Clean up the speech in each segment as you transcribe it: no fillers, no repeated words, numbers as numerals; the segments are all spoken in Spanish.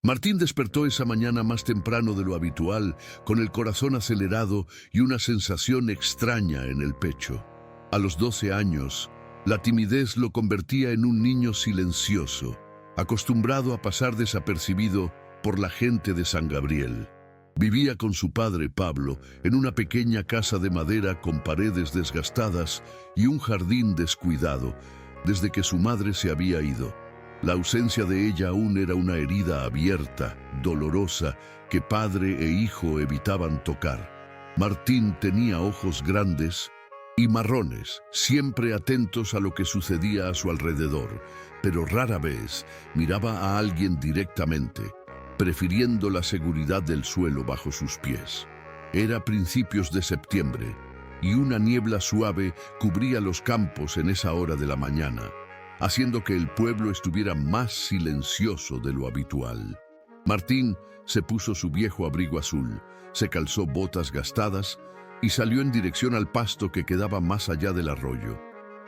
Martín despertó esa mañana más temprano de lo habitual, con el corazón acelerado y una sensación extraña en el pecho. A los 12 años, la timidez lo convertía en un niño silencioso, acostumbrado a pasar desapercibido por la gente de San Gabriel. Vivía con su padre Pablo en una pequeña casa de madera con paredes desgastadas y un jardín descuidado, desde que su madre se había ido. La ausencia de ella aún era una herida abierta, dolorosa, que padre e hijo evitaban tocar. Martín tenía ojos grandes y marrones, siempre atentos a lo que sucedía a su alrededor, pero rara vez miraba a alguien directamente, prefiriendo la seguridad del suelo bajo sus pies. Era principios de septiembre, y una niebla suave cubría los campos en esa hora de la mañana, haciendo que el pueblo estuviera más silencioso de lo habitual. Martín se puso su viejo abrigo azul, se calzó botas gastadas y salió en dirección al pasto que quedaba más allá del arroyo,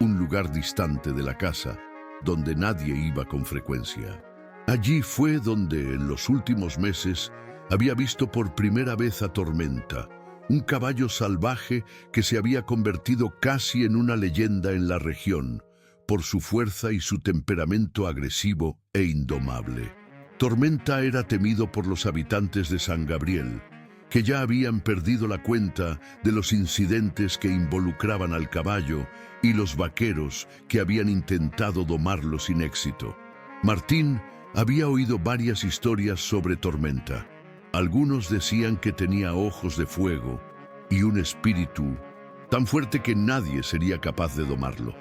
un lugar distante de la casa, donde nadie iba con frecuencia. Allí fue donde, en los últimos meses, había visto por primera vez a Tormenta, un caballo salvaje que se había convertido casi en una leyenda en la región, por su fuerza y su temperamento agresivo e indomable. Tormenta era temido por los habitantes de San Gabriel, que ya habían perdido la cuenta de los incidentes que involucraban al caballo y los vaqueros que habían intentado domarlo sin éxito. Martín había oído varias historias sobre Tormenta. Algunos decían que tenía ojos de fuego y un espíritu tan fuerte que nadie sería capaz de domarlo.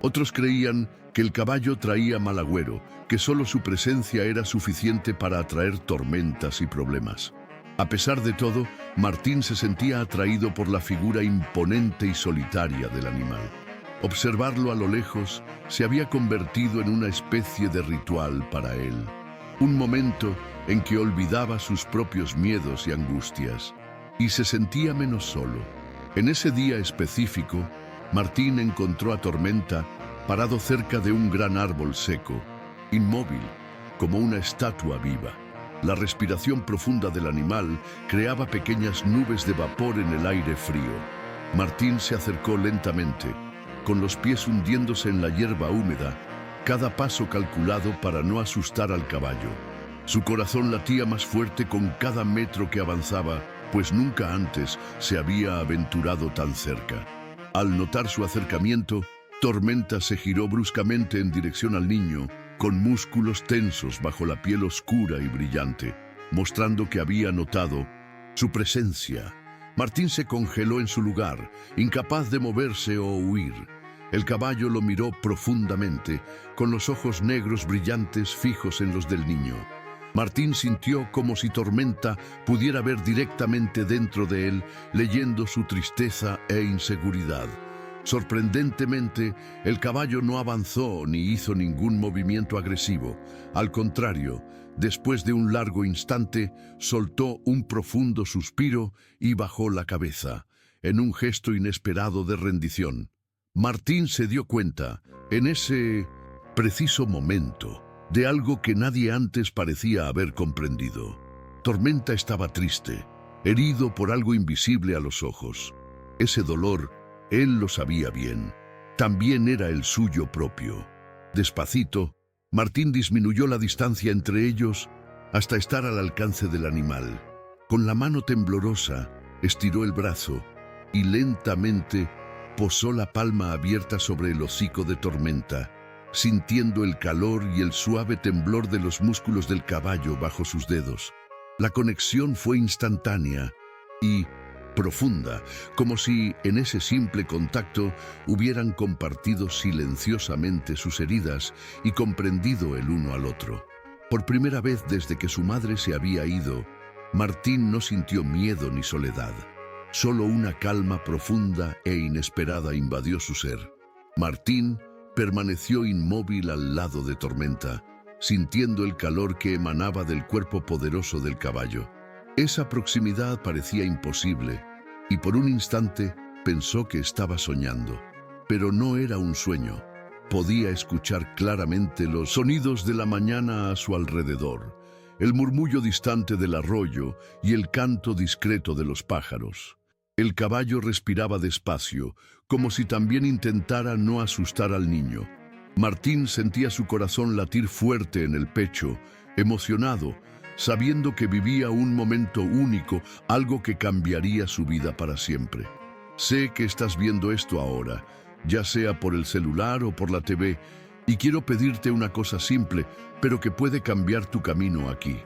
Otros creían que el caballo traía mal agüero, que solo su presencia era suficiente para atraer tormentas y problemas. A pesar de todo, Martín se sentía atraído por la figura imponente y solitaria del animal. Observarlo a lo lejos se había convertido en una especie de ritual para él, un momento en que olvidaba sus propios miedos y angustias, y se sentía menos solo. En ese día específico, Martín encontró a Tormenta parado cerca de un gran árbol seco, inmóvil, como una estatua viva. La respiración profunda del animal creaba pequeñas nubes de vapor en el aire frío. Martín se acercó lentamente, con los pies hundiéndose en la hierba húmeda, cada paso calculado para no asustar al caballo. Su corazón latía más fuerte con cada metro que avanzaba, pues nunca antes se había aventurado tan cerca. Al notar su acercamiento, Tormenta se giró bruscamente en dirección al niño, con músculos tensos bajo la piel oscura y brillante, mostrando que había notado su presencia. Martín se congeló en su lugar, incapaz de moverse o huir. El caballo lo miró profundamente, con los ojos negros brillantes fijos en los del niño. Martín sintió como si Tormenta pudiera ver directamente dentro de él, leyendo su tristeza e inseguridad. Sorprendentemente, el caballo no avanzó ni hizo ningún movimiento agresivo. Al contrario, después de un largo instante, soltó un profundo suspiro y bajó la cabeza, en un gesto inesperado de rendición. Martín se dio cuenta, en ese preciso momento, de algo que nadie antes parecía haber comprendido. Tormenta estaba triste, herido por algo invisible a los ojos. Ese dolor, él lo sabía bien, también era el suyo propio. Despacito, Martín disminuyó la distancia entre ellos hasta estar al alcance del animal. Con la mano temblorosa, estiró el brazo y lentamente posó la palma abierta sobre el hocico de Tormenta, sintiendo el calor y el suave temblor de los músculos del caballo bajo sus dedos. La conexión fue instantánea y profunda, como si en ese simple contacto hubieran compartido silenciosamente sus heridas y comprendido el uno al otro. Por primera vez desde que su madre se había ido, Martín no sintió miedo ni soledad. Solo una calma profunda e inesperada invadió su ser. Martín permaneció inmóvil al lado de Tormenta, sintiendo el calor que emanaba del cuerpo poderoso del caballo. Esa proximidad parecía imposible, y por un instante pensó que estaba soñando. Pero no era un sueño. Podía escuchar claramente los sonidos de la mañana a su alrededor, el murmullo distante del arroyo y el canto discreto de los pájaros. El caballo respiraba despacio, como si también intentara no asustar al niño. Martín sentía su corazón latir fuerte en el pecho, emocionado, sabiendo que vivía un momento único, algo que cambiaría su vida para siempre. Sé que estás viendo esto ahora, ya sea por el celular o por la TV, y quiero pedirte una cosa simple, pero que puede cambiar tu camino aquí.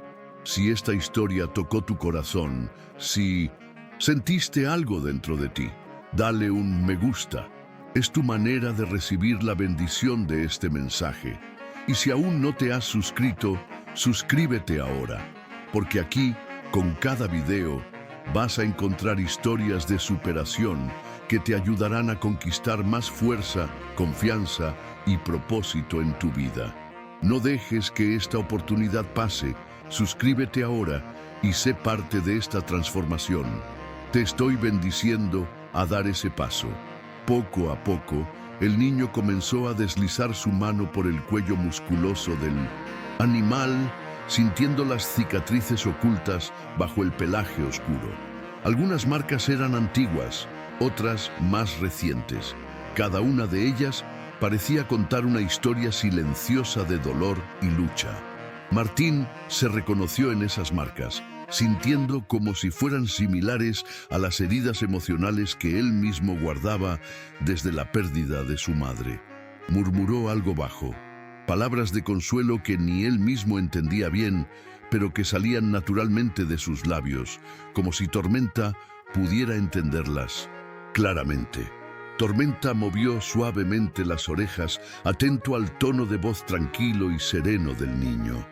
Si esta historia tocó tu corazón, si sentiste algo dentro de ti, dale un me gusta. Es tu manera de recibir la bendición de este mensaje. Y si aún no te has suscrito, suscríbete ahora, porque aquí, con cada video, vas a encontrar historias de superación que te ayudarán a conquistar más fuerza, confianza y propósito en tu vida. No dejes que esta oportunidad pase. Suscríbete ahora y sé parte de esta transformación. Te estoy bendiciendo a dar ese paso. Poco a poco, el niño comenzó a deslizar su mano por el cuello musculoso del animal, sintiendo las cicatrices ocultas bajo el pelaje oscuro. Algunas marcas eran antiguas, otras más recientes. Cada una de ellas parecía contar una historia silenciosa de dolor y lucha. Martín se reconoció en esas marcas, sintiendo como si fueran similares a las heridas emocionales que él mismo guardaba desde la pérdida de su madre. Murmuró algo bajo, palabras de consuelo que ni él mismo entendía bien, pero que salían naturalmente de sus labios, como si Tormenta pudiera entenderlas claramente. Tormenta movió suavemente las orejas, atento al tono de voz tranquilo y sereno del niño.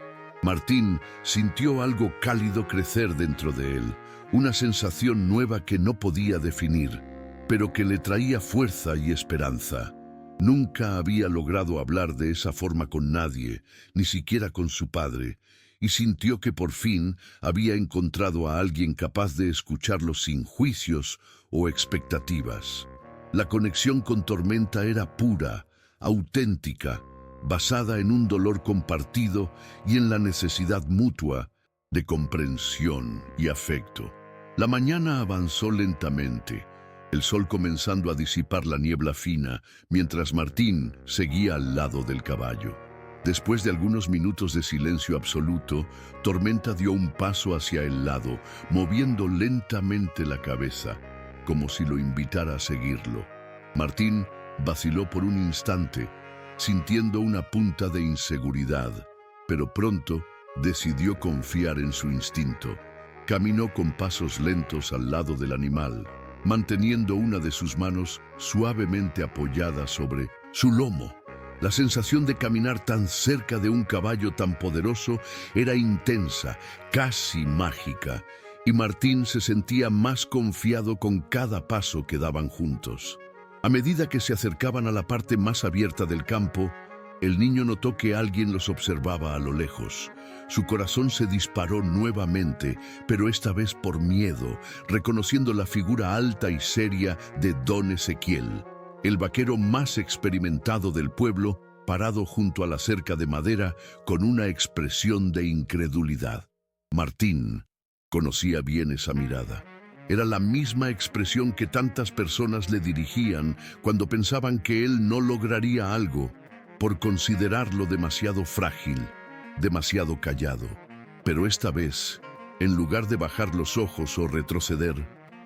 Martín sintió algo cálido crecer dentro de él, una sensación nueva que no podía definir, pero que le traía fuerza y esperanza. Nunca había logrado hablar de esa forma con nadie, ni siquiera con su padre, y sintió que por fin había encontrado a alguien capaz de escucharlo sin juicios o expectativas. La conexión con Tormenta era pura, auténtica, basada en un dolor compartido y en la necesidad mutua de comprensión y afecto. La mañana avanzó lentamente, el sol comenzando a disipar la niebla fina, mientras Martín seguía al lado del caballo. Después de algunos minutos de silencio absoluto, Tormenta dio un paso hacia el lado, moviendo lentamente la cabeza, como si lo invitara a seguirlo. Martín vaciló por un instante, sintiendo una punta de inseguridad, pero pronto decidió confiar en su instinto. Caminó con pasos lentos al lado del animal, manteniendo una de sus manos suavemente apoyada sobre su lomo. La sensación de caminar tan cerca de un caballo tan poderoso era intensa, casi mágica, y Martín se sentía más confiado con cada paso que daban juntos. A medida que se acercaban a la parte más abierta del campo, el niño notó que alguien los observaba a lo lejos. Su corazón se disparó nuevamente, pero esta vez por miedo, reconociendo la figura alta y seria de Don Ezequiel, el vaquero más experimentado del pueblo, parado junto a la cerca de madera con una expresión de incredulidad. Martín conocía bien esa mirada. Era la misma expresión que tantas personas le dirigían cuando pensaban que él no lograría algo, por considerarlo demasiado frágil, demasiado callado. Pero esta vez, en lugar de bajar los ojos o retroceder,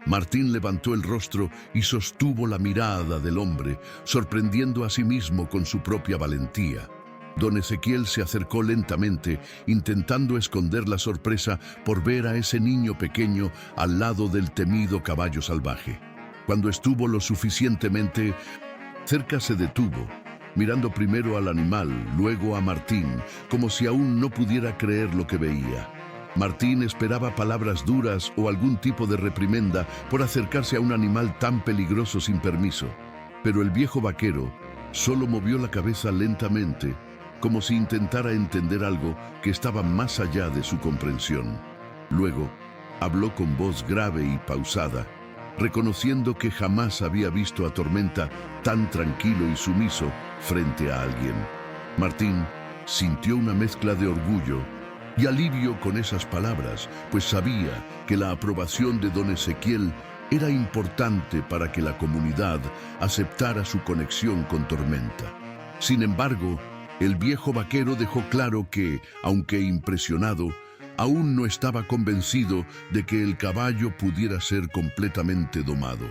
Martín levantó el rostro y sostuvo la mirada del hombre, sorprendiendo a sí mismo con su propia valentía. Don Ezequiel se acercó lentamente, intentando esconder la sorpresa por ver a ese niño pequeño al lado del temido caballo salvaje. Cuando estuvo lo suficientemente cerca, se detuvo, mirando primero al animal, luego a Martín, como si aún no pudiera creer lo que veía. Martín esperaba palabras duras o algún tipo de reprimenda por acercarse a un animal tan peligroso sin permiso, pero el viejo vaquero solo movió la cabeza lentamente, como si intentara entender algo que estaba más allá de su comprensión. Luego, habló con voz grave y pausada, reconociendo que jamás había visto a Tormenta tan tranquilo y sumiso frente a alguien. Martín sintió una mezcla de orgullo y alivio con esas palabras, pues sabía que la aprobación de don Ezequiel era importante para que la comunidad aceptara su conexión con Tormenta. Sin embargo, el viejo vaquero dejó claro que, aunque impresionado, aún no estaba convencido de que el caballo pudiera ser completamente domado.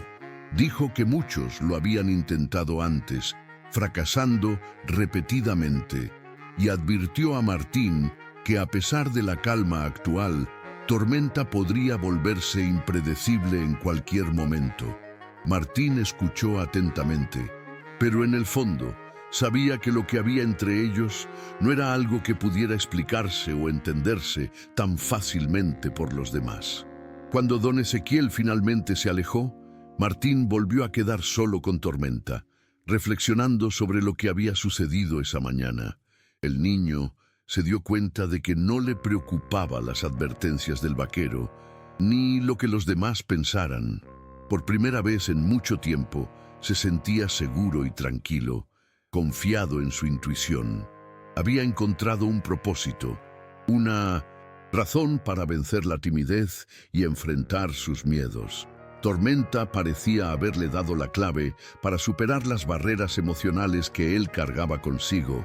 Dijo que muchos lo habían intentado antes, fracasando repetidamente, y advirtió a Martín que a pesar de la calma actual, Tormenta podría volverse impredecible en cualquier momento. Martín escuchó atentamente, pero en el fondo sabía que lo que había entre ellos no era algo que pudiera explicarse o entenderse tan fácilmente por los demás. Cuando don Ezequiel finalmente se alejó, Martín volvió a quedar solo con Tormenta, reflexionando sobre lo que había sucedido esa mañana. El niño se dio cuenta de que no le preocupaba las advertencias del vaquero, ni lo que los demás pensaran. Por primera vez en mucho tiempo, se sentía seguro y tranquilo, confiado en su intuición. Había encontrado un propósito, una razón para vencer la timidez y enfrentar sus miedos. Tormenta parecía haberle dado la clave para superar las barreras emocionales que él cargaba consigo,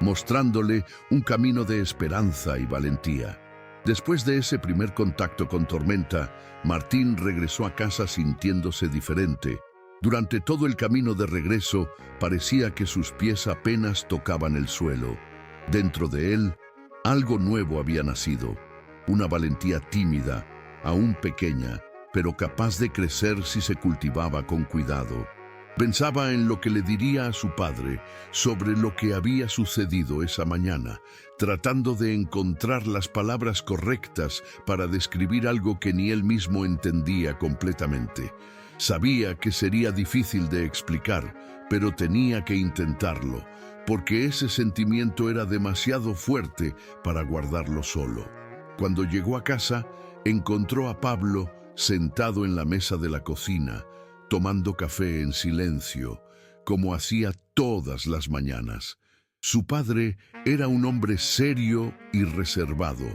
mostrándole un camino de esperanza y valentía. Después de ese primer contacto con Tormenta, Martín regresó a casa sintiéndose diferente. Durante todo el camino de regreso, parecía que sus pies apenas tocaban el suelo. Dentro de él, algo nuevo había nacido, una valentía tímida, aún pequeña, pero capaz de crecer si se cultivaba con cuidado. Pensaba en lo que le diría a su padre sobre lo que había sucedido esa mañana, tratando de encontrar las palabras correctas para describir algo que ni él mismo entendía completamente. Sabía que sería difícil de explicar, pero tenía que intentarlo, porque ese sentimiento era demasiado fuerte para guardarlo solo. Cuando llegó a casa, encontró a Pablo sentado en la mesa de la cocina, tomando café en silencio, como hacía todas las mañanas. Su padre era un hombre serio y reservado,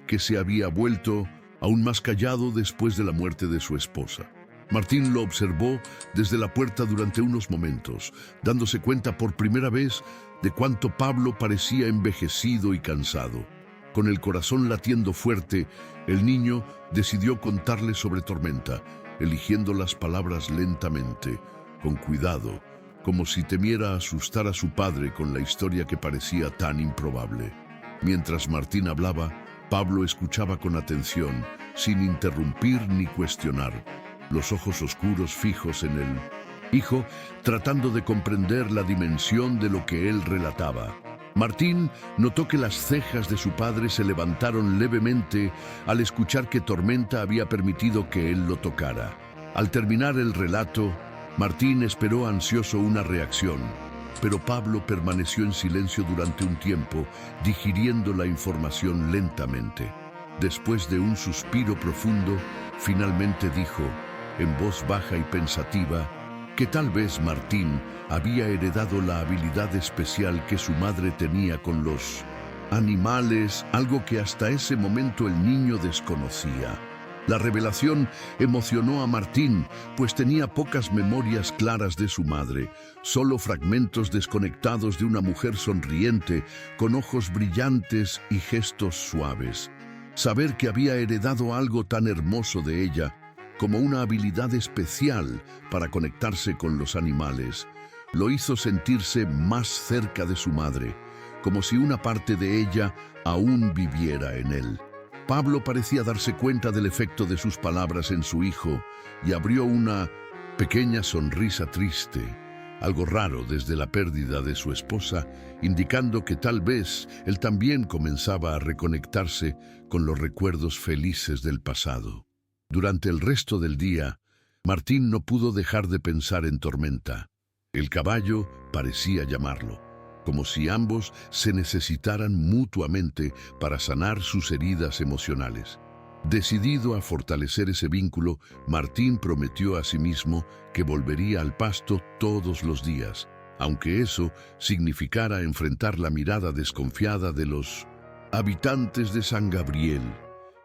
que se había vuelto aún más callado después de la muerte de su esposa. Martín lo observó desde la puerta durante unos momentos, dándose cuenta por primera vez de cuánto Pablo parecía envejecido y cansado. Con el corazón latiendo fuerte, el niño decidió contarle sobre Tormenta, eligiendo las palabras lentamente, con cuidado, como si temiera asustar a su padre con la historia que parecía tan improbable. Mientras Martín hablaba, Pablo escuchaba con atención, sin interrumpir ni cuestionar, los ojos oscuros fijos en el hijo, tratando de comprender la dimensión de lo que él relataba. Martín notó que las cejas de su padre se levantaron levemente al escuchar que Tormenta había permitido que él lo tocara. Al terminar el relato, Martín esperó ansioso una reacción, pero Pablo permaneció en silencio durante un tiempo, digiriendo la información lentamente. Después de un suspiro profundo, finalmente dijo, en voz baja y pensativa, que tal vez Martín había heredado la habilidad especial que su madre tenía con los animales, algo que hasta ese momento el niño desconocía. La revelación emocionó a Martín, pues tenía pocas memorias claras de su madre, solo fragmentos desconectados de una mujer sonriente, con ojos brillantes y gestos suaves. Saber que había heredado algo tan hermoso de ella, como una habilidad especial para conectarse con los animales, lo hizo sentirse más cerca de su madre, como si una parte de ella aún viviera en él. Pablo parecía darse cuenta del efecto de sus palabras en su hijo y abrió una pequeña sonrisa triste, algo raro desde la pérdida de su esposa, indicando que tal vez él también comenzaba a reconectarse con los recuerdos felices del pasado. Durante el resto del día, Martín no pudo dejar de pensar en Tormenta. El caballo parecía llamarlo, como si ambos se necesitaran mutuamente para sanar sus heridas emocionales. Decidido a fortalecer ese vínculo, Martín prometió a sí mismo que volvería al pasto todos los días, aunque eso significara enfrentar la mirada desconfiada de los habitantes de San Gabriel,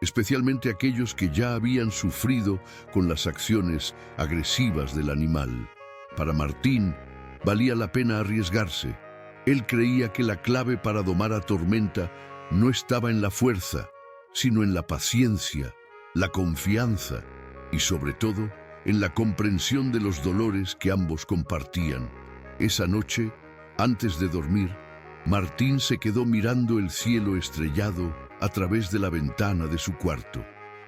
especialmente aquellos que ya habían sufrido con las acciones agresivas del animal. Para Martín, valía la pena arriesgarse. Él creía que la clave para domar a Tormenta no estaba en la fuerza, sino en la paciencia, la confianza y, sobre todo, en la comprensión de los dolores que ambos compartían. Esa noche, antes de dormir, Martín se quedó mirando el cielo estrellado a través de la ventana de su cuarto,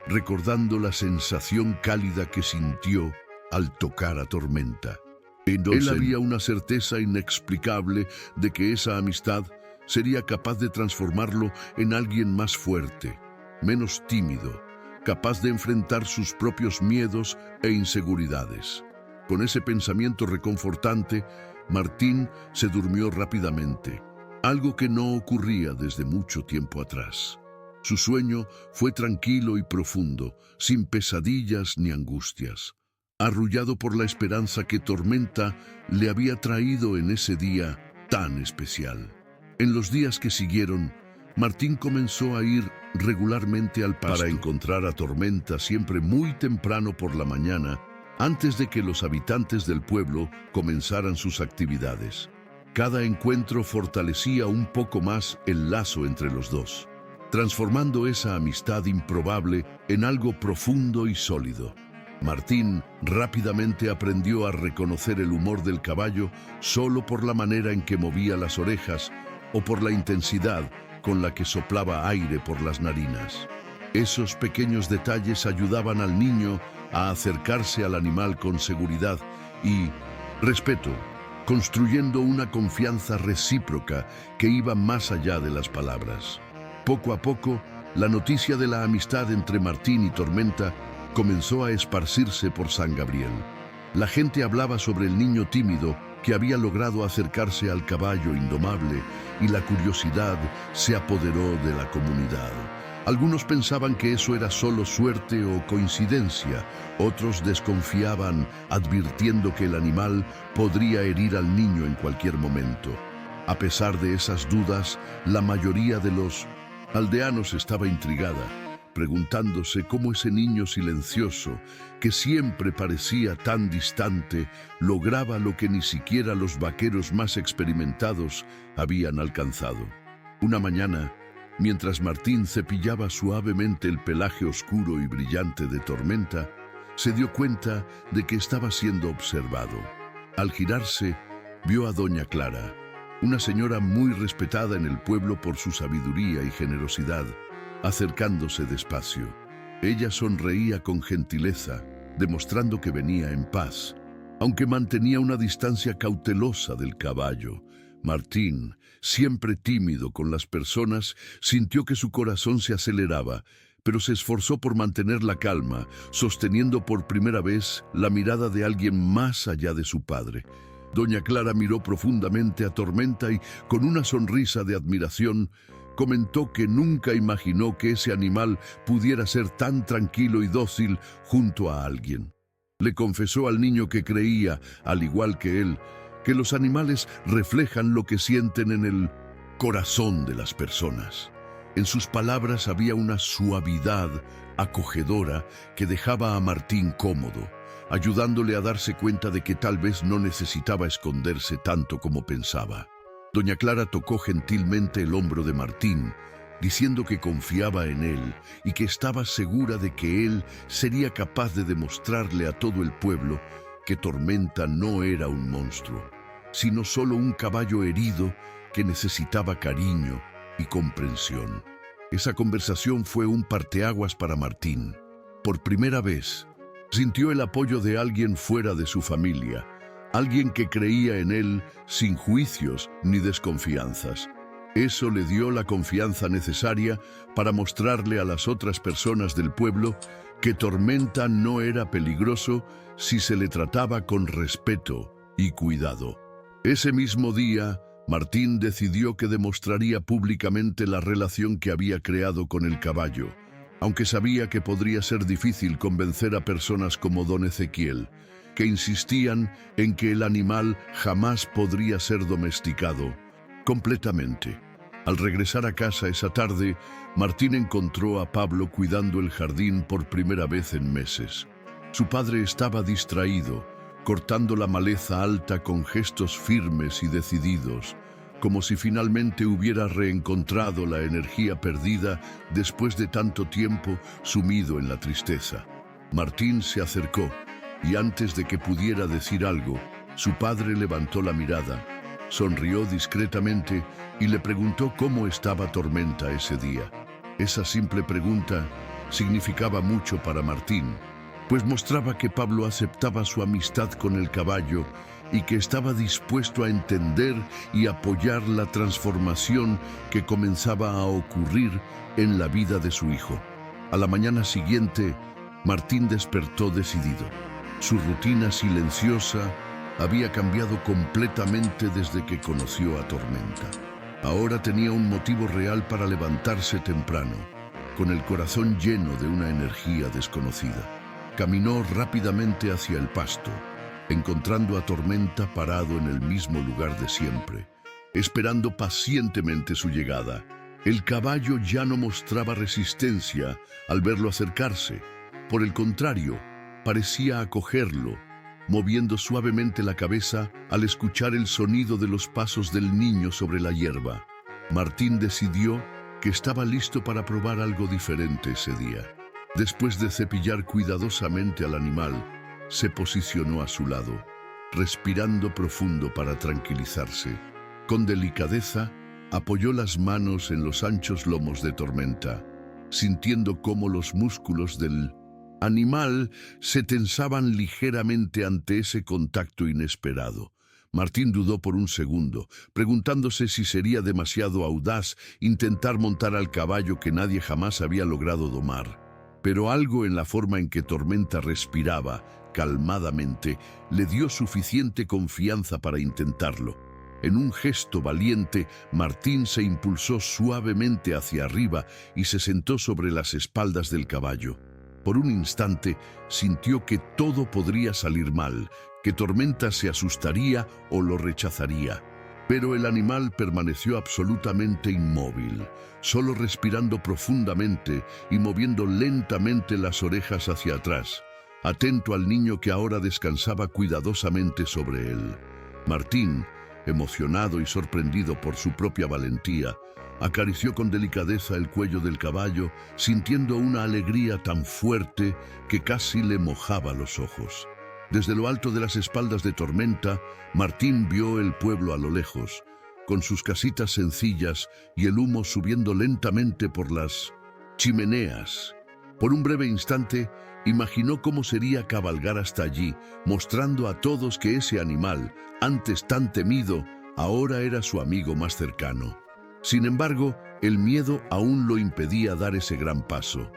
recordando la sensación cálida que sintió al tocar a Tormenta. Él había una certeza inexplicable de que esa amistad sería capaz de transformarlo en alguien más fuerte, menos tímido, capaz de enfrentar sus propios miedos e inseguridades. Con ese pensamiento reconfortante, Martín se durmió rápidamente, algo que no ocurría desde mucho tiempo atrás. Su sueño fue tranquilo y profundo, sin pesadillas ni angustias, arrullado por la esperanza que Tormenta le había traído en ese día tan especial. En los días que siguieron, Martín comenzó a ir regularmente al pasto para encontrar a Tormenta siempre muy temprano por la mañana, antes de que los habitantes del pueblo comenzaran sus actividades. Cada encuentro fortalecía un poco más el lazo entre los dos, transformando esa amistad improbable en algo profundo y sólido. Martín rápidamente aprendió a reconocer el humor del caballo solo por la manera en que movía las orejas o por la intensidad con la que soplaba aire por las narinas. Esos pequeños detalles ayudaban al niño a acercarse al animal con seguridad y respeto, construyendo una confianza recíproca que iba más allá de las palabras. Poco a poco, la noticia de la amistad entre Martín y Tormenta comenzó a esparcirse por San Gabriel. La gente hablaba sobre el niño tímido que había logrado acercarse al caballo indomable, y la curiosidad se apoderó de la comunidad. Algunos pensaban que eso era solo suerte o coincidencia, otros desconfiaban, advirtiendo que el animal podría herir al niño en cualquier momento. A pesar de esas dudas, la mayoría de los aldeanos estaba intrigada, preguntándose cómo ese niño silencioso, que siempre parecía tan distante, lograba lo que ni siquiera los vaqueros más experimentados habían alcanzado. Una mañana, mientras Martín cepillaba suavemente el pelaje oscuro y brillante de Tormenta, se dio cuenta de que estaba siendo observado. Al girarse, vio a doña Clara, una señora muy respetada en el pueblo por su sabiduría y generosidad, acercándose despacio. Ella sonreía con gentileza, demostrando que venía en paz, aunque mantenía una distancia cautelosa del caballo. Martín, siempre tímido con las personas, sintió que su corazón se aceleraba, pero se esforzó por mantener la calma, sosteniendo por primera vez la mirada de alguien más allá de su padre. Doña Clara miró profundamente a Tormenta y, con una sonrisa de admiración, comentó que nunca imaginó que ese animal pudiera ser tan tranquilo y dócil junto a alguien. Le confesó al niño que creía, al igual que él, que los animales reflejan lo que sienten en el corazón de las personas. En sus palabras había una suavidad acogedora que dejaba a Martín cómodo, ayudándole a darse cuenta de que tal vez no necesitaba esconderse tanto como pensaba. Doña Clara tocó gentilmente el hombro de Martín, diciendo que confiaba en él y que estaba segura de que él sería capaz de demostrarle a todo el pueblo que Tormenta no era un monstruo, sino solo un caballo herido que necesitaba cariño y comprensión. Esa conversación fue un parteaguas para Martín. Por primera vez, sintió el apoyo de alguien fuera de su familia, alguien que creía en él sin juicios ni desconfianzas. Eso le dio la confianza necesaria para mostrarle a las otras personas del pueblo que Tormenta no era peligroso si se le trataba con respeto y cuidado. Ese mismo día, Martín decidió que demostraría públicamente la relación que había creado con el caballo, aunque sabía que podría ser difícil convencer a personas como don Ezequiel, que insistían en que el animal jamás podría ser domesticado completamente. Al regresar a casa esa tarde, Martín encontró a Pablo cuidando el jardín por primera vez en meses. Su padre estaba distraído, cortando la maleza alta con gestos firmes y decididos, como si finalmente hubiera reencontrado la energía perdida después de tanto tiempo sumido en la tristeza. Martín se acercó y antes de que pudiera decir algo, su padre levantó la mirada, sonrió discretamente y le preguntó cómo estaba Tormenta ese día. Esa simple pregunta significaba mucho para Martín, pues mostraba que Pablo aceptaba su amistad con el caballo y que estaba dispuesto a entender y apoyar la transformación que comenzaba a ocurrir en la vida de su hijo. A la mañana siguiente, Martín despertó decidido. Su rutina silenciosa había cambiado completamente desde que conoció a Tormenta. Ahora tenía un motivo real para levantarse temprano, con el corazón lleno de una energía desconocida. Caminó rápidamente hacia el pasto, encontrando a Tormenta parado en el mismo lugar de siempre, esperando pacientemente su llegada. El caballo ya no mostraba resistencia al verlo acercarse. Por el contrario, parecía acogerlo, moviendo suavemente la cabeza al escuchar el sonido de los pasos del niño sobre la hierba. Martín decidió que estaba listo para probar algo diferente ese día. Después de cepillar cuidadosamente al animal, se posicionó a su lado, respirando profundo para tranquilizarse. Con delicadeza, apoyó las manos en los anchos lomos de Tormenta, sintiendo cómo los músculos del animal se tensaban ligeramente ante ese contacto inesperado. Martín dudó por un segundo, preguntándose si sería demasiado audaz intentar montar al caballo que nadie jamás había logrado domar. Pero algo en la forma en que Tormenta respiraba calmadamente le dio suficiente confianza para intentarlo. En un gesto valiente, Martín se impulsó suavemente hacia arriba y se sentó sobre las espaldas del caballo. Por un instante sintió que todo podría salir mal, que Tormenta se asustaría o lo rechazaría. Pero el animal permaneció absolutamente inmóvil, solo respirando profundamente y moviendo lentamente las orejas hacia atrás, atento al niño que ahora descansaba cuidadosamente sobre él. Martín, emocionado y sorprendido por su propia valentía, acarició con delicadeza el cuello del caballo, sintiendo una alegría tan fuerte que casi le mojaba los ojos. Desde lo alto de las espaldas de Tormenta, Martín vio el pueblo a lo lejos, con sus casitas sencillas y el humo subiendo lentamente por las chimeneas. Por un breve instante, imaginó cómo sería cabalgar hasta allí, mostrando a todos que ese animal, antes tan temido, ahora era su amigo más cercano. Sin embargo, el miedo aún lo impedía dar ese gran paso.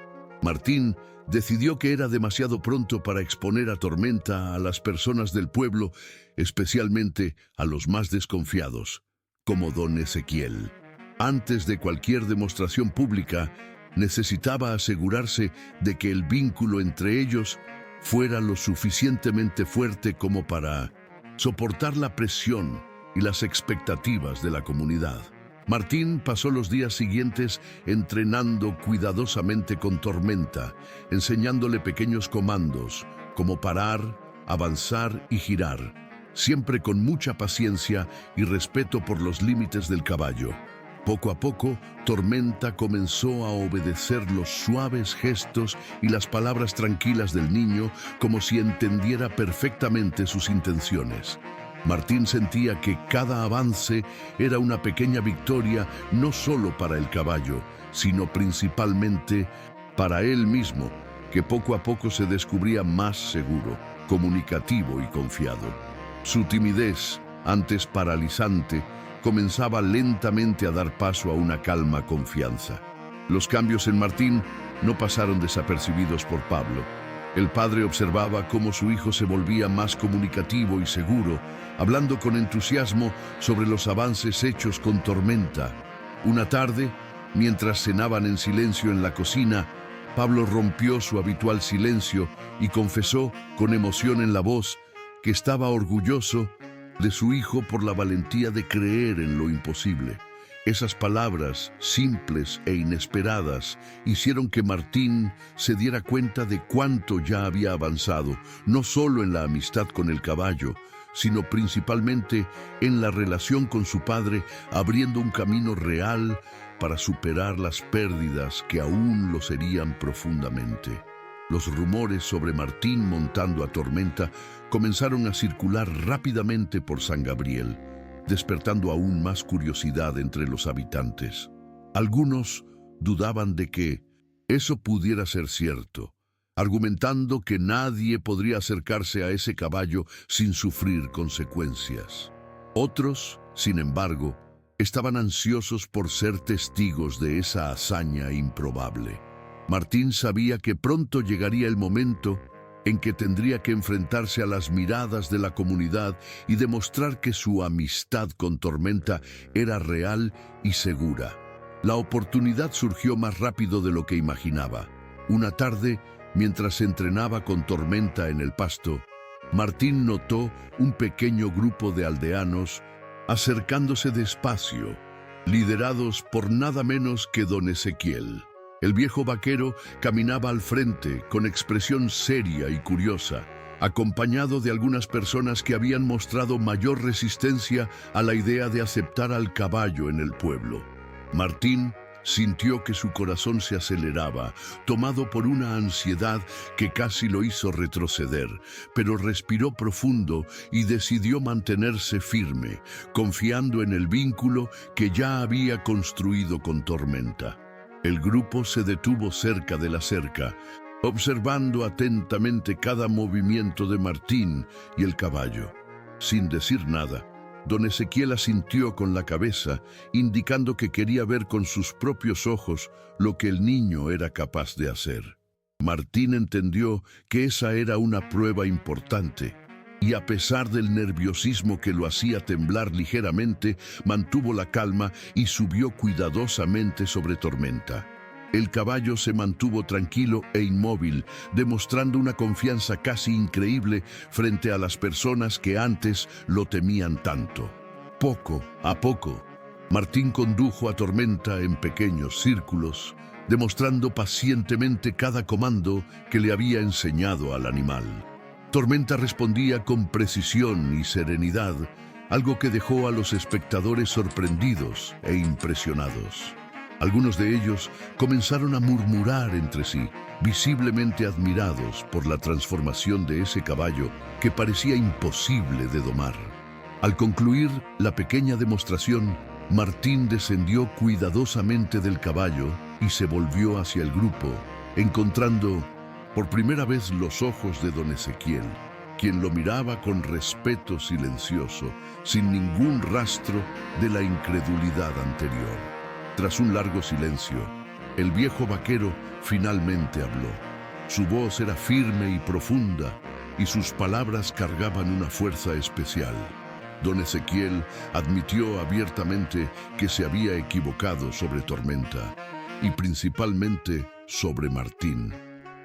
Martín decidió que era demasiado pronto para exponer a Tormenta a las personas del pueblo, especialmente a los más desconfiados, como don Ezequiel. Antes de cualquier demostración pública, necesitaba asegurarse de que el vínculo entre ellos fuera lo suficientemente fuerte como para soportar la presión y las expectativas de la comunidad. Martín pasó los días siguientes entrenando cuidadosamente con Tormenta, enseñándole pequeños comandos, como parar, avanzar y girar, siempre con mucha paciencia y respeto por los límites del caballo. Poco a poco, Tormenta comenzó a obedecer los suaves gestos y las palabras tranquilas del niño, como si entendiera perfectamente sus intenciones. Martín sentía que cada avance era una pequeña victoria no solo para el caballo, sino principalmente para él mismo, que poco a poco se descubría más seguro, comunicativo y confiado. Su timidez, antes paralizante, comenzaba lentamente a dar paso a una calma confianza. Los cambios en Martín no pasaron desapercibidos por Pablo. El padre observaba cómo su hijo se volvía más comunicativo y seguro, hablando con entusiasmo sobre los avances hechos con Tormenta. Una tarde, mientras cenaban en silencio en la cocina, Pablo rompió su habitual silencio y confesó, con emoción en la voz, que estaba orgulloso de su hijo por la valentía de creer en lo imposible. Esas palabras, simples e inesperadas, hicieron que Martín se diera cuenta de cuánto ya había avanzado, no solo en la amistad con el caballo, sino principalmente en la relación con su padre, abriendo un camino real para superar las pérdidas que aún los herían profundamente. Los rumores sobre Martín montando a Tormenta comenzaron a circular rápidamente por San Gabriel, despertando aún más curiosidad entre los habitantes. Algunos dudaban de que eso pudiera ser cierto, argumentando que nadie podría acercarse a ese caballo sin sufrir consecuencias. Otros, sin embargo, estaban ansiosos por ser testigos de esa hazaña improbable. Martín sabía que pronto llegaría el momento en que tendría que enfrentarse a las miradas de la comunidad y demostrar que su amistad con Tormenta era real y segura. La oportunidad surgió más rápido de lo que imaginaba. Una tarde, mientras entrenaba con Tormenta en el pasto, Martín notó un pequeño grupo de aldeanos acercándose despacio, liderados por nada menos que don Ezequiel. El viejo vaquero caminaba al frente con expresión seria y curiosa, acompañado de algunas personas que habían mostrado mayor resistencia a la idea de aceptar al caballo en el pueblo. Martín sintió que su corazón se aceleraba, tomado por una ansiedad que casi lo hizo retroceder, pero respiró profundo y decidió mantenerse firme, confiando en el vínculo que ya había construido con Tormenta. El grupo se detuvo cerca de la cerca, observando atentamente cada movimiento de Martín y el caballo. Sin decir nada, don Ezequiel asintió con la cabeza, indicando que quería ver con sus propios ojos lo que el niño era capaz de hacer. Martín entendió que esa era una prueba importante, y a pesar del nerviosismo que lo hacía temblar ligeramente, mantuvo la calma y subió cuidadosamente sobre Tormenta. El caballo se mantuvo tranquilo e inmóvil, demostrando una confianza casi increíble frente a las personas que antes lo temían tanto. Poco a poco, Martín condujo a Tormenta en pequeños círculos, demostrando pacientemente cada comando que le había enseñado al animal. Tormenta respondía con precisión y serenidad, algo que dejó a los espectadores sorprendidos e impresionados. Algunos de ellos comenzaron a murmurar entre sí, visiblemente admirados por la transformación de ese caballo que parecía imposible de domar. Al concluir la pequeña demostración, Martín descendió cuidadosamente del caballo y se volvió hacia el grupo, encontrando por primera vez los ojos de don Ezequiel, quien lo miraba con respeto silencioso, sin ningún rastro de la incredulidad anterior. Tras un largo silencio, el viejo vaquero finalmente habló. Su voz era firme y profunda, y sus palabras cargaban una fuerza especial. Don Ezequiel admitió abiertamente que se había equivocado sobre Tormenta, y principalmente sobre Martín.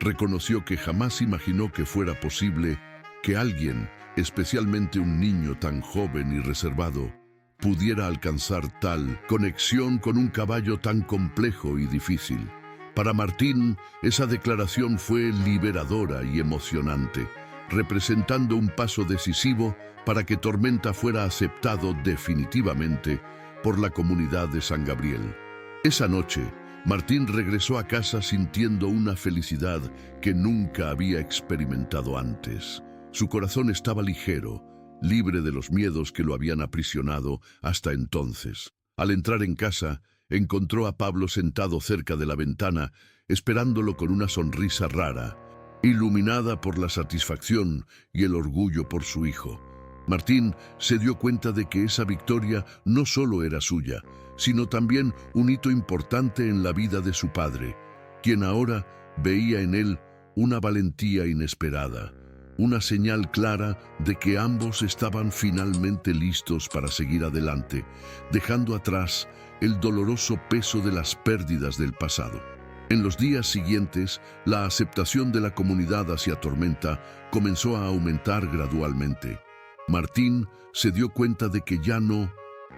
Reconoció que jamás imaginó que fuera posible que alguien, especialmente un niño tan joven y reservado, pudiera alcanzar tal conexión con un caballo tan complejo y difícil. Para Martín, esa declaración fue liberadora y emocionante, representando un paso decisivo para que Tormenta fuera aceptado definitivamente por la comunidad de San Gabriel. Esa noche, Martín regresó a casa sintiendo una felicidad que nunca había experimentado antes. Su corazón estaba ligero, libre de los miedos que lo habían aprisionado hasta entonces. Al entrar en casa, encontró a Pablo sentado cerca de la ventana, esperándolo con una sonrisa rara, iluminada por la satisfacción y el orgullo por su hijo. Martín se dio cuenta de que esa victoria no solo era suya, sino también un hito importante en la vida de su padre, quien ahora veía en él una valentía inesperada, una señal clara de que ambos estaban finalmente listos para seguir adelante, dejando atrás el doloroso peso de las pérdidas del pasado. En los días siguientes, la aceptación de la comunidad hacia Tormenta comenzó a aumentar gradualmente. Martín se dio cuenta de que ya no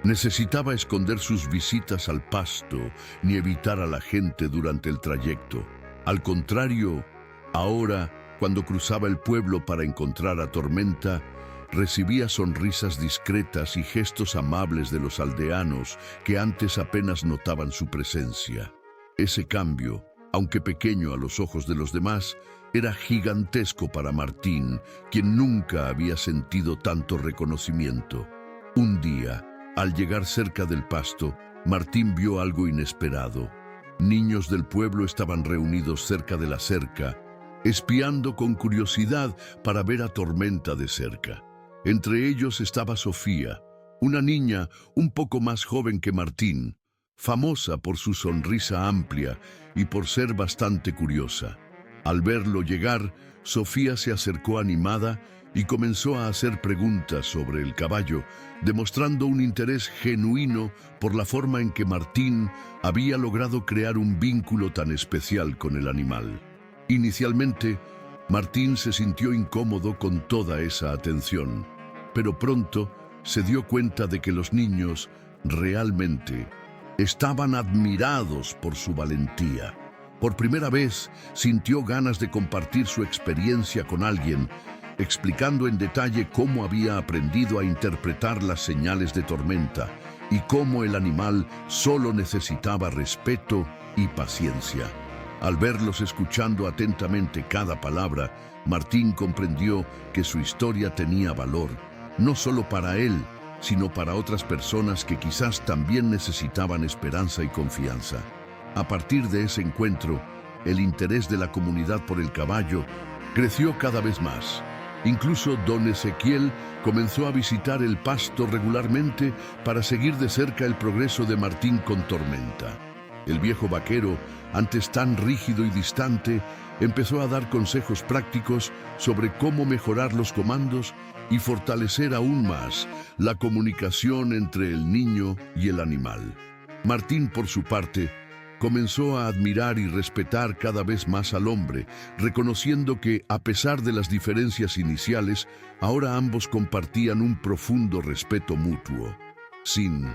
Necesitaba esconder sus visitas al pasto ni evitar a la gente durante el trayecto. Al contrario, ahora, cuando cruzaba el pueblo para encontrar a Tormenta, recibía sonrisas discretas y gestos amables de los aldeanos que antes apenas notaban su presencia. Ese cambio, aunque pequeño a los ojos de los demás, era gigantesco para Martín, quien nunca había sentido tanto reconocimiento. Un día, al llegar cerca del pasto, Martín vio algo inesperado. Niños del pueblo estaban reunidos cerca de la cerca, espiando con curiosidad para ver a Tormenta de cerca. Entre ellos estaba Sofía, una niña un poco más joven que Martín, famosa por su sonrisa amplia y por ser bastante curiosa. Al verlo llegar, Sofía se acercó animada y comenzó a hacer preguntas sobre el caballo, demostrando un interés genuino por la forma en que Martín había logrado crear un vínculo tan especial con el animal. Inicialmente, Martín se sintió incómodo con toda esa atención, pero pronto se dio cuenta de que los niños realmente estaban admirados por su valentía. Por primera vez sintió ganas de compartir su experiencia con alguien, explicando en detalle cómo había aprendido a interpretar las señales de Tormenta y cómo el animal solo necesitaba respeto y paciencia. Al verlos escuchando atentamente cada palabra, Martín comprendió que su historia tenía valor, no solo para él, sino para otras personas que quizás también necesitaban esperanza y confianza. A partir de ese encuentro, el interés de la comunidad por el caballo creció cada vez más. Incluso don Ezequiel comenzó a visitar el pasto regularmente para seguir de cerca el progreso de Martín con Tormenta. El viejo vaquero, antes tan rígido y distante, empezó a dar consejos prácticos sobre cómo mejorar los comandos y fortalecer aún más la comunicación entre el niño y el animal. Martín, por su parte, comenzó a admirar y respetar cada vez más al hombre, reconociendo que, a pesar de las diferencias iniciales, ahora ambos compartían un profundo respeto mutuo. Sin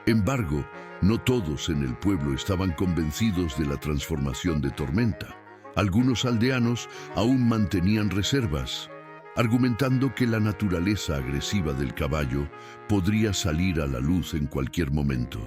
embargo, no todos en el pueblo estaban convencidos de la transformación de Tormenta. Algunos aldeanos aún mantenían reservas, argumentando que la naturaleza agresiva del caballo podría salir a la luz en cualquier momento.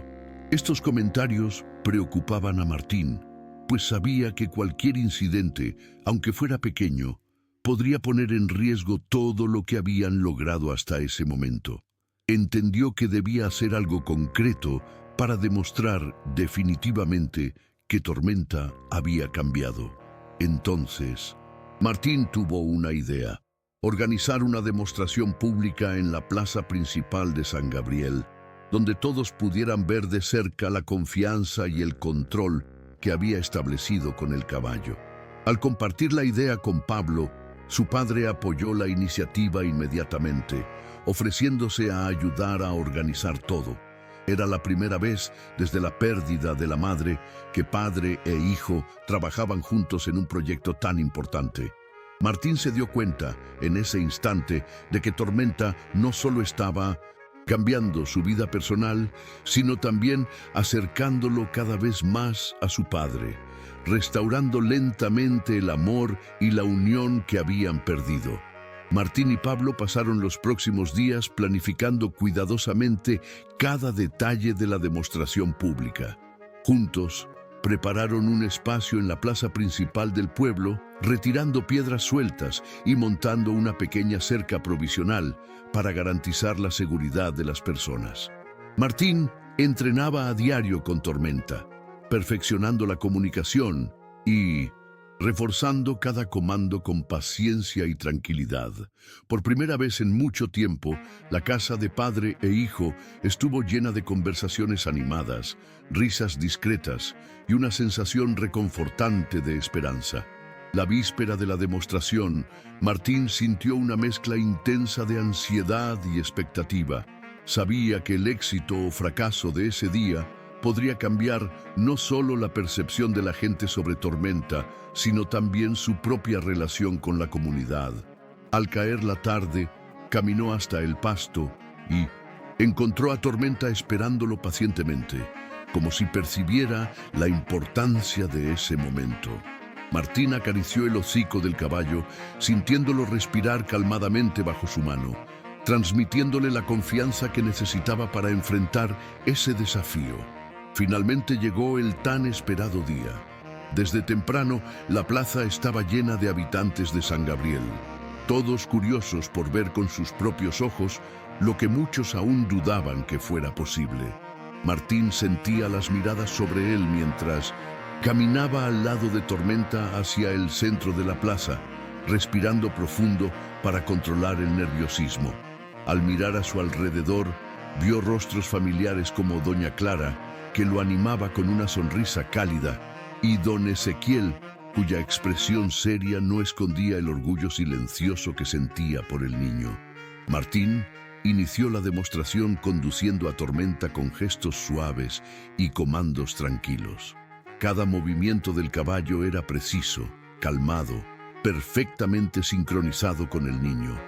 Estos comentarios preocupaban a Martín, pues sabía que cualquier incidente, aunque fuera pequeño, podría poner en riesgo todo lo que habían logrado hasta ese momento. Entendió que debía hacer algo concreto para demostrar definitivamente que Tormenta había cambiado. Entonces, Martín tuvo una idea: organizar una demostración pública en la plaza principal de San Gabriel, donde todos pudieran ver de cerca la confianza y el control que había establecido con el caballo. Al compartir la idea con Pablo, su padre apoyó la iniciativa inmediatamente, ofreciéndose a ayudar a organizar todo. Era la primera vez desde la pérdida de la madre que padre e hijo trabajaban juntos en un proyecto tan importante. Martín se dio cuenta en ese instante de que Tormenta no solo estaba cambiando su vida personal, sino también acercándolo cada vez más a su padre, restaurando lentamente el amor y la unión que habían perdido. Martín y Pablo pasaron los próximos días planificando cuidadosamente cada detalle de la demostración pública. Juntos, prepararon un espacio en la plaza principal del pueblo, retirando piedras sueltas y montando una pequeña cerca provisional para garantizar la seguridad de las personas. Martín entrenaba a diario con Tormenta, perfeccionando la comunicación y reforzando cada comando con paciencia y tranquilidad. Por primera vez en mucho tiempo, la casa de padre e hijo estuvo llena de conversaciones animadas, risas discretas y una sensación reconfortante de esperanza. La víspera de la demostración, Martín sintió una mezcla intensa de ansiedad y expectativa. Sabía que el éxito o fracaso de ese día podría cambiar no solo la percepción de la gente sobre Tormenta, sino también su propia relación con la comunidad. Al caer la tarde, caminó hasta el pasto y, Encontró a Tormenta esperándolo pacientemente, como si percibiera la importancia de ese momento. Martín acarició el hocico del caballo, sintiéndolo respirar calmadamente bajo su mano, transmitiéndole la confianza que necesitaba para enfrentar ese desafío. Finalmente llegó el tan esperado día. Desde temprano, la plaza estaba llena de habitantes de San Gabriel, todos curiosos por ver con sus propios ojos lo que muchos aún dudaban que fuera posible. Martín sentía las miradas sobre él mientras caminaba al lado de Tormenta hacia el centro de la plaza, respirando profundo para controlar el nerviosismo. Al mirar a su alrededor, vio rostros familiares como Doña Clara, que lo animaba con una sonrisa cálida, y don Ezequiel, cuya expresión seria no escondía el orgullo silencioso que sentía por el niño. Martín inició la demostración conduciendo a Tormenta con gestos suaves y comandos tranquilos. Cada movimiento del caballo era preciso, calmado, perfectamente sincronizado con el niño,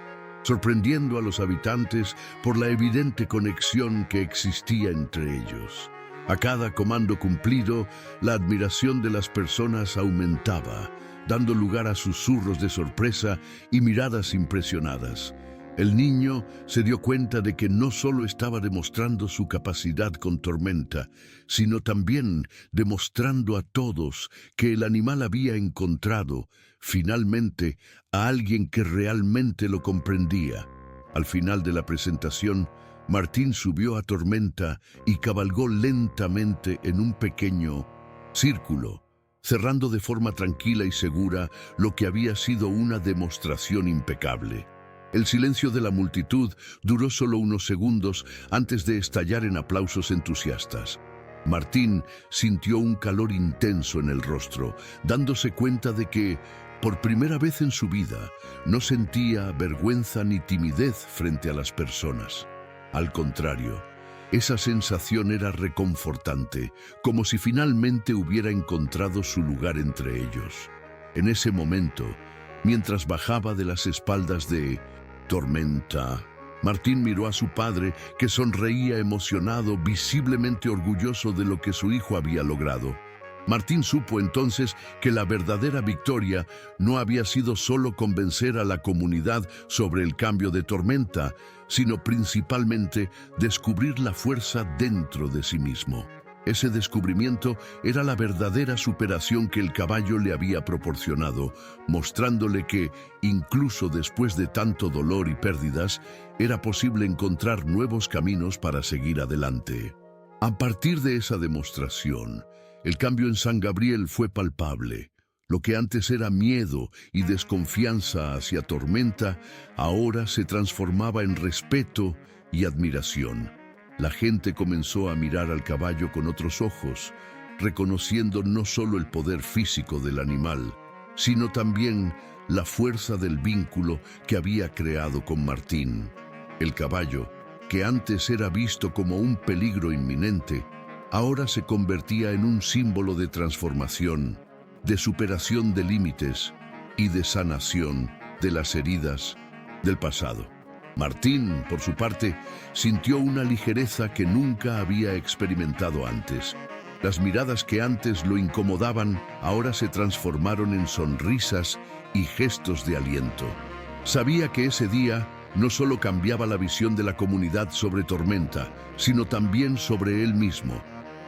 sorprendiendo a los habitantes por la evidente conexión que existía entre ellos. A cada comando cumplido, la admiración de las personas aumentaba, dando lugar a susurros de sorpresa y miradas impresionadas. El niño se dio cuenta de que no solo estaba demostrando su capacidad con Tormenta, sino también demostrando a todos que el animal había encontrado, finalmente, a alguien que realmente lo comprendía. Al final de la presentación, Martín subió a Tormenta y cabalgó lentamente en un pequeño círculo, cerrando de forma tranquila y segura lo que había sido una demostración impecable. El silencio de la multitud duró solo unos segundos antes de estallar en aplausos entusiastas. Martín sintió un calor intenso en el rostro, dándose cuenta de que, por primera vez en su vida, no sentía vergüenza ni timidez frente a las personas. Al contrario, esa sensación era reconfortante, como si finalmente hubiera encontrado su lugar entre ellos. En ese momento, mientras bajaba de las espaldas de Tormenta, Martín miró a su padre, que sonreía emocionado, visiblemente orgulloso de lo que su hijo había logrado. Martín supo entonces que la verdadera victoria no había sido solo convencer a la comunidad sobre el cambio de Tormenta, sino principalmente descubrir la fuerza dentro de sí mismo. Ese descubrimiento era la verdadera superación que el caballo le había proporcionado, mostrándole que, incluso después de tanto dolor y pérdidas, era posible encontrar nuevos caminos para seguir adelante. A partir de esa demostración, el cambio en San Gabriel fue palpable. Lo que antes era miedo y desconfianza hacia Tormenta, ahora se transformaba en respeto y admiración. La gente comenzó a mirar al caballo con otros ojos, reconociendo no solo el poder físico del animal, sino también la fuerza del vínculo que había creado con Martín. El caballo, que antes era visto como un peligro inminente, ahora se convertía en un símbolo de transformación, de superación de límites y de sanación de las heridas del pasado. Martín, por su parte, sintió una ligereza que nunca había experimentado antes. Las miradas que antes lo incomodaban ahora se transformaron en sonrisas y gestos de aliento. Sabía que ese día no solo cambiaba la visión de la comunidad sobre Tormenta, sino también sobre él mismo.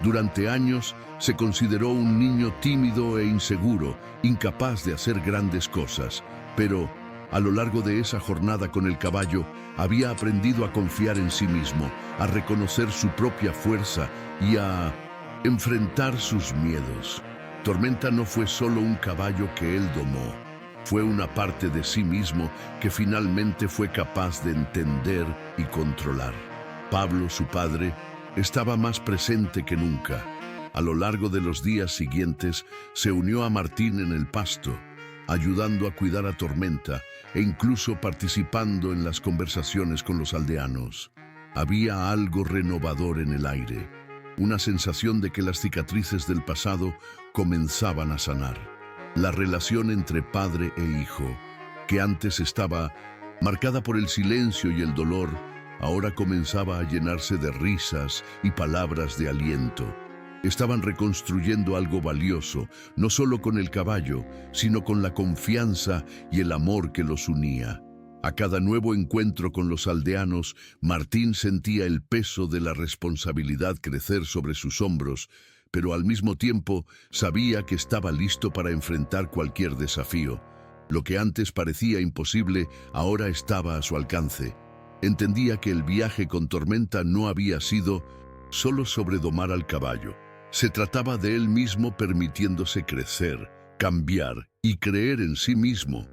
Durante años se consideró un niño tímido e inseguro, incapaz de hacer grandes cosas, pero a lo largo de esa jornada con el caballo había aprendido a confiar en sí mismo, a reconocer su propia fuerza y a enfrentar sus miedos. Tormenta no fue solo un caballo que él domó, fue una parte de sí mismo que finalmente fue capaz de entender y controlar. Pablo, su padre, estaba más presente que nunca. A lo largo de los días siguientes se unió a Martín en el pasto, ayudando a cuidar a Tormenta e incluso participando en las conversaciones con los aldeanos. Había algo renovador en el aire, una sensación de que las cicatrices del pasado comenzaban a sanar. La relación entre padre e hijo, que antes estaba marcada por el silencio y el dolor, ahora comenzaba a llenarse de risas y palabras de aliento. Estaban reconstruyendo algo valioso, no solo con el caballo, sino con la confianza y el amor que los unía. A cada nuevo encuentro con los aldeanos, Martín sentía el peso de la responsabilidad crecer sobre sus hombros, pero al mismo tiempo sabía que estaba listo para enfrentar cualquier desafío. Lo que antes parecía imposible, ahora estaba a su alcance. Entendía que el viaje con Tormenta no había sido solo sobre domar al caballo. Se trataba de él mismo permitiéndose crecer, cambiar y creer en sí mismo.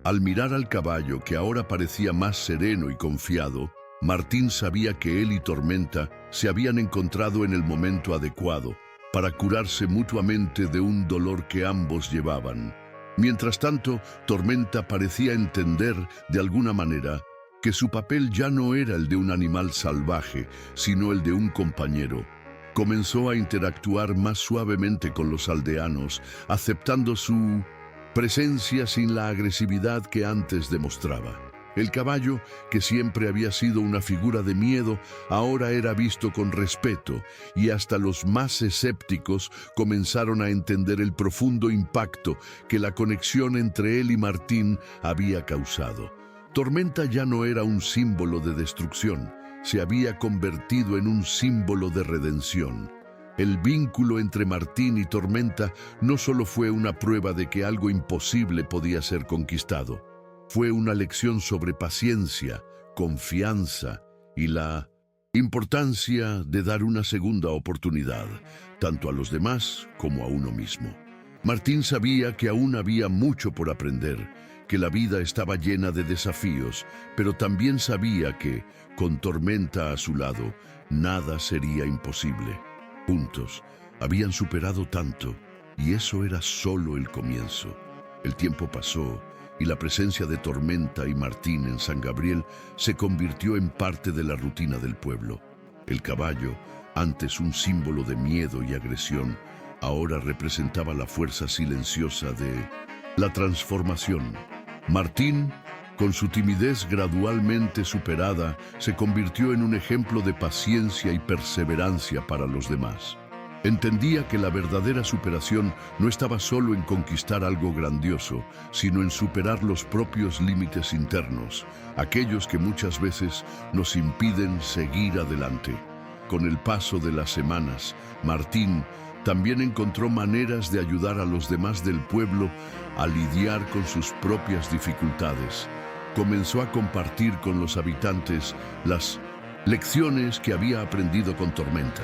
Al mirar al caballo, que ahora parecía más sereno y confiado, Martín sabía que él y Tormenta se habían encontrado en el momento adecuado para curarse mutuamente de un dolor que ambos llevaban. Mientras tanto, Tormenta parecía entender, de alguna manera, que su papel ya no era el de un animal salvaje, sino el de un compañero. Comenzó a interactuar más suavemente con los aldeanos, aceptando su presencia sin la agresividad que antes demostraba. El caballo, que siempre había sido una figura de miedo, ahora era visto con respeto, y hasta los más escépticos comenzaron a entender el profundo impacto que la conexión entre él y Martín había causado. Tormenta ya no era un símbolo de destrucción, se había convertido en un símbolo de redención. El vínculo entre Martín y Tormenta no solo fue una prueba de que algo imposible podía ser conquistado, fue una lección sobre paciencia, confianza y la importancia de dar una segunda oportunidad, tanto a los demás como a uno mismo. Martín sabía que aún había mucho por aprender, que la vida estaba llena de desafíos, pero también sabía que, con Tormenta a su lado, nada sería imposible. Juntos, habían superado tanto, y eso era solo el comienzo. El tiempo pasó, y la presencia de Tormenta y Martín en San Gabriel se convirtió en parte de la rutina del pueblo. El caballo, antes un símbolo de miedo y agresión, ahora representaba la fuerza silenciosa de la transformación. Martín, con su timidez gradualmente superada, se convirtió en un ejemplo de paciencia y perseverancia para los demás. Entendía que la verdadera superación no estaba solo en conquistar algo grandioso, sino en superar los propios límites internos, aquellos que muchas veces nos impiden seguir adelante. Con el paso de las semanas, Martín también encontró maneras de ayudar a los demás del pueblo a lidiar con sus propias dificultades. Comenzó a compartir con los habitantes las lecciones que había aprendido con Tormenta.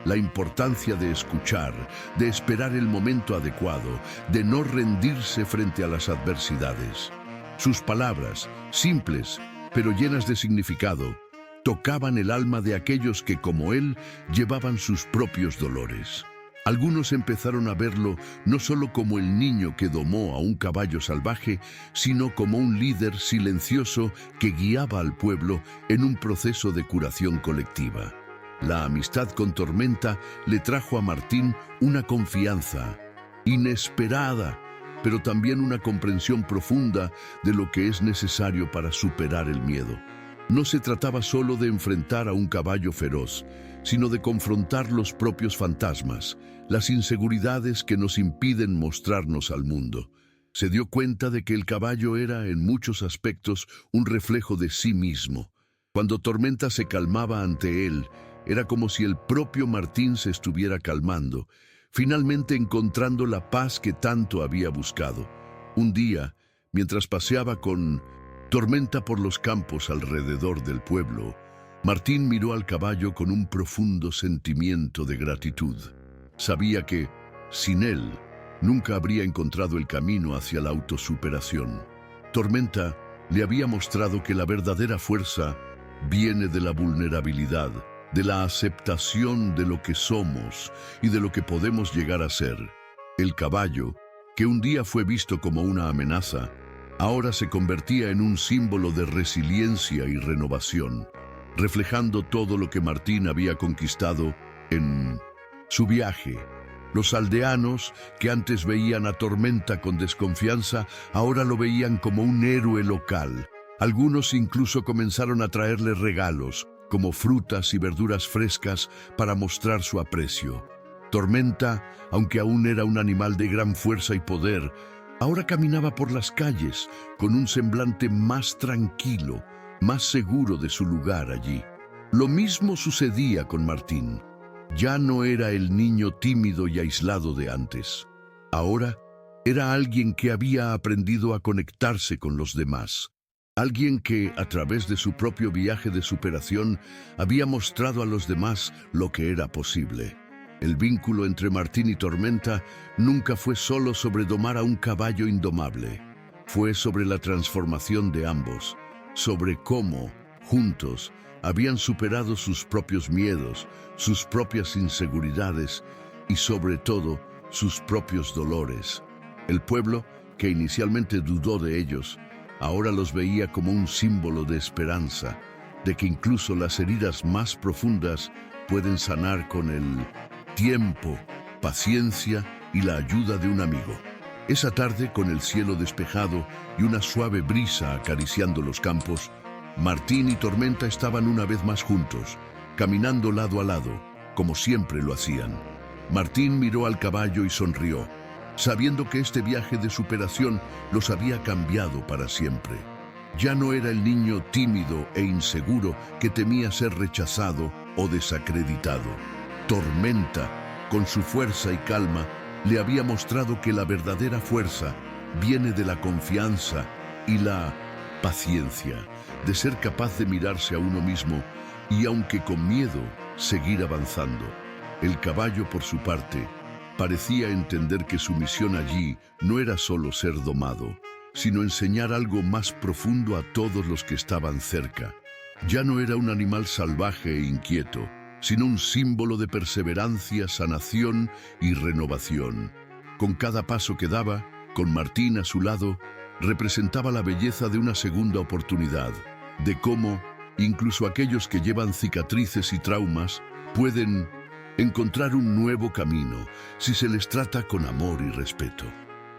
La importancia de escuchar, de esperar el momento adecuado, de no rendirse frente a las adversidades. Sus palabras, simples pero llenas de significado, tocaban el alma de aquellos que, como él, llevaban sus propios dolores. Algunos empezaron a verlo no solo como el niño que domó a un caballo salvaje, sino como un líder silencioso que guiaba al pueblo en un proceso de curación colectiva. La amistad con Tormenta le trajo a Martín una confianza inesperada, pero también una comprensión profunda de lo que es necesario para superar el miedo. No se trataba solo de enfrentar a un caballo feroz, sino de confrontar los propios fantasmas, las inseguridades que nos impiden mostrarnos al mundo. Se dio cuenta de que el caballo era, en muchos aspectos, un reflejo de sí mismo. Cuando Tormenta se calmaba ante él, era como si el propio Martín se estuviera calmando, finalmente encontrando la paz que tanto había buscado. Un día, mientras paseaba con Tormenta por los campos alrededor del pueblo, Martín miró al caballo con un profundo sentimiento de gratitud. Sabía que, sin él, nunca habría encontrado el camino hacia la autosuperación. Tormenta le había mostrado que la verdadera fuerza viene de la vulnerabilidad, de la aceptación de lo que somos y de lo que podemos llegar a ser. El caballo, que un día fue visto como una amenaza, ahora se convertía en un símbolo de resiliencia y renovación, reflejando todo lo que Martín había conquistado en su viaje. Los aldeanos, que antes veían a Tormenta con desconfianza, ahora lo veían como un héroe local, Algunos incluso comenzaron a traerle regalos, como frutas y verduras frescas, para mostrar su aprecio. Tormenta, aunque aún era un animal de gran fuerza y poder, ahora caminaba por las calles con un semblante más tranquilo, más seguro de su lugar allí. Lo mismo sucedía con Martín. Ya no era el niño tímido y aislado de antes. Ahora era alguien que había aprendido a conectarse con los demás. Alguien que, a través de su propio viaje de superación, había mostrado a los demás lo que era posible. El vínculo entre Martín y Tormenta nunca fue solo sobre domar a un caballo indomable. Fue sobre la transformación de ambos, sobre cómo, juntos, habían superado sus propios miedos, sus propias inseguridades y, sobre todo, sus propios dolores. El pueblo, que inicialmente dudó de ellos, ahora los veía como un símbolo de esperanza, de que incluso las heridas más profundas pueden sanar con el tiempo, paciencia y la ayuda de un amigo. Esa tarde, con el cielo despejado y una suave brisa acariciando los campos, Martín y Tormenta estaban una vez más juntos, caminando lado a lado, como siempre lo hacían. Martín miró al caballo y sonrió, sabiendo que este viaje de superación los había cambiado para siempre. Ya no era el niño tímido e inseguro que temía ser rechazado o desacreditado. Tormenta, con su fuerza y calma, le había mostrado que la verdadera fuerza viene de la confianza y la paciencia, de ser capaz de mirarse a uno mismo y, aunque con miedo, seguir avanzando. El caballo, por su parte, parecía entender que su misión allí no era solo ser domado, sino enseñar algo más profundo a todos los que estaban cerca. Ya no era un animal salvaje e inquieto, sino un símbolo de perseverancia, sanación y renovación. Con cada paso que daba, con Martín a su lado, representaba la belleza de una segunda oportunidad, de cómo, incluso aquellos que llevan cicatrices y traumas, pueden encontrar un nuevo camino si se les trata con amor y respeto.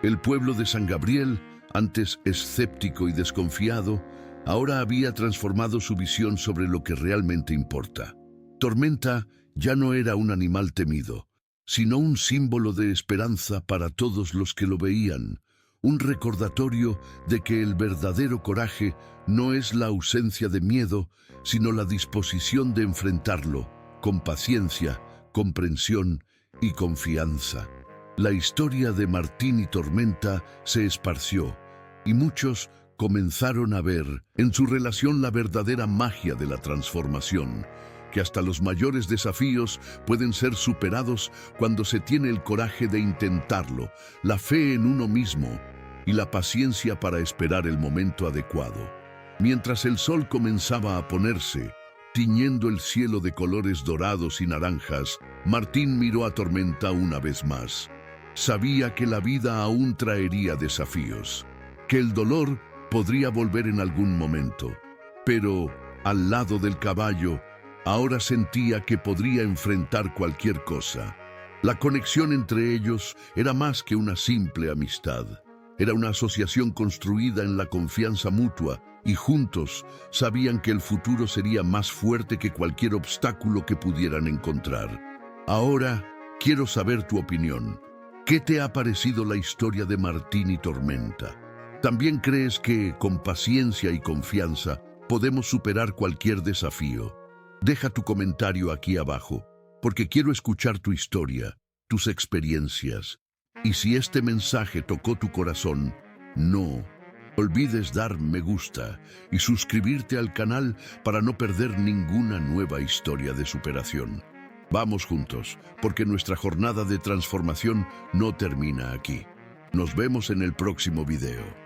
El pueblo de San Gabriel, antes escéptico y desconfiado, ahora había transformado su visión sobre lo que realmente importa. Tormenta ya no era un animal temido, sino un símbolo de esperanza para todos los que lo veían, un recordatorio de que el verdadero coraje no es la ausencia de miedo, sino la disposición de enfrentarlo con paciencia, comprensión y confianza. La historia de Martín y Tormenta se esparció y muchos comenzaron a ver en su relación la verdadera magia de la transformación, que hasta los mayores desafíos pueden ser superados cuando se tiene el coraje de intentarlo, la fe en uno mismo y la paciencia para esperar el momento adecuado. Mientras el sol comenzaba a ponerse, tiñendo el cielo de colores dorados y naranjas, Martín miró a Tormenta una vez más. Sabía que la vida aún traería desafíos, que el dolor podría volver en algún momento, pero al lado del caballo, ahora sentía que podría enfrentar cualquier cosa. La conexión entre ellos era más que una simple amistad. Era una asociación construida en la confianza mutua y juntos sabían que el futuro sería más fuerte que cualquier obstáculo que pudieran encontrar. Ahora quiero saber tu opinión. ¿Qué te ha parecido la historia de Martín y Tormenta? ¿También crees que, con paciencia y confianza, podemos superar cualquier desafío? Deja tu comentario aquí abajo, porque quiero escuchar tu historia, tus experiencias. Y si este mensaje tocó tu corazón, no olvides dar me gusta y suscribirte al canal para no perder ninguna nueva historia de superación. Vamos juntos, porque nuestra jornada de transformación no termina aquí. Nos vemos en el próximo video.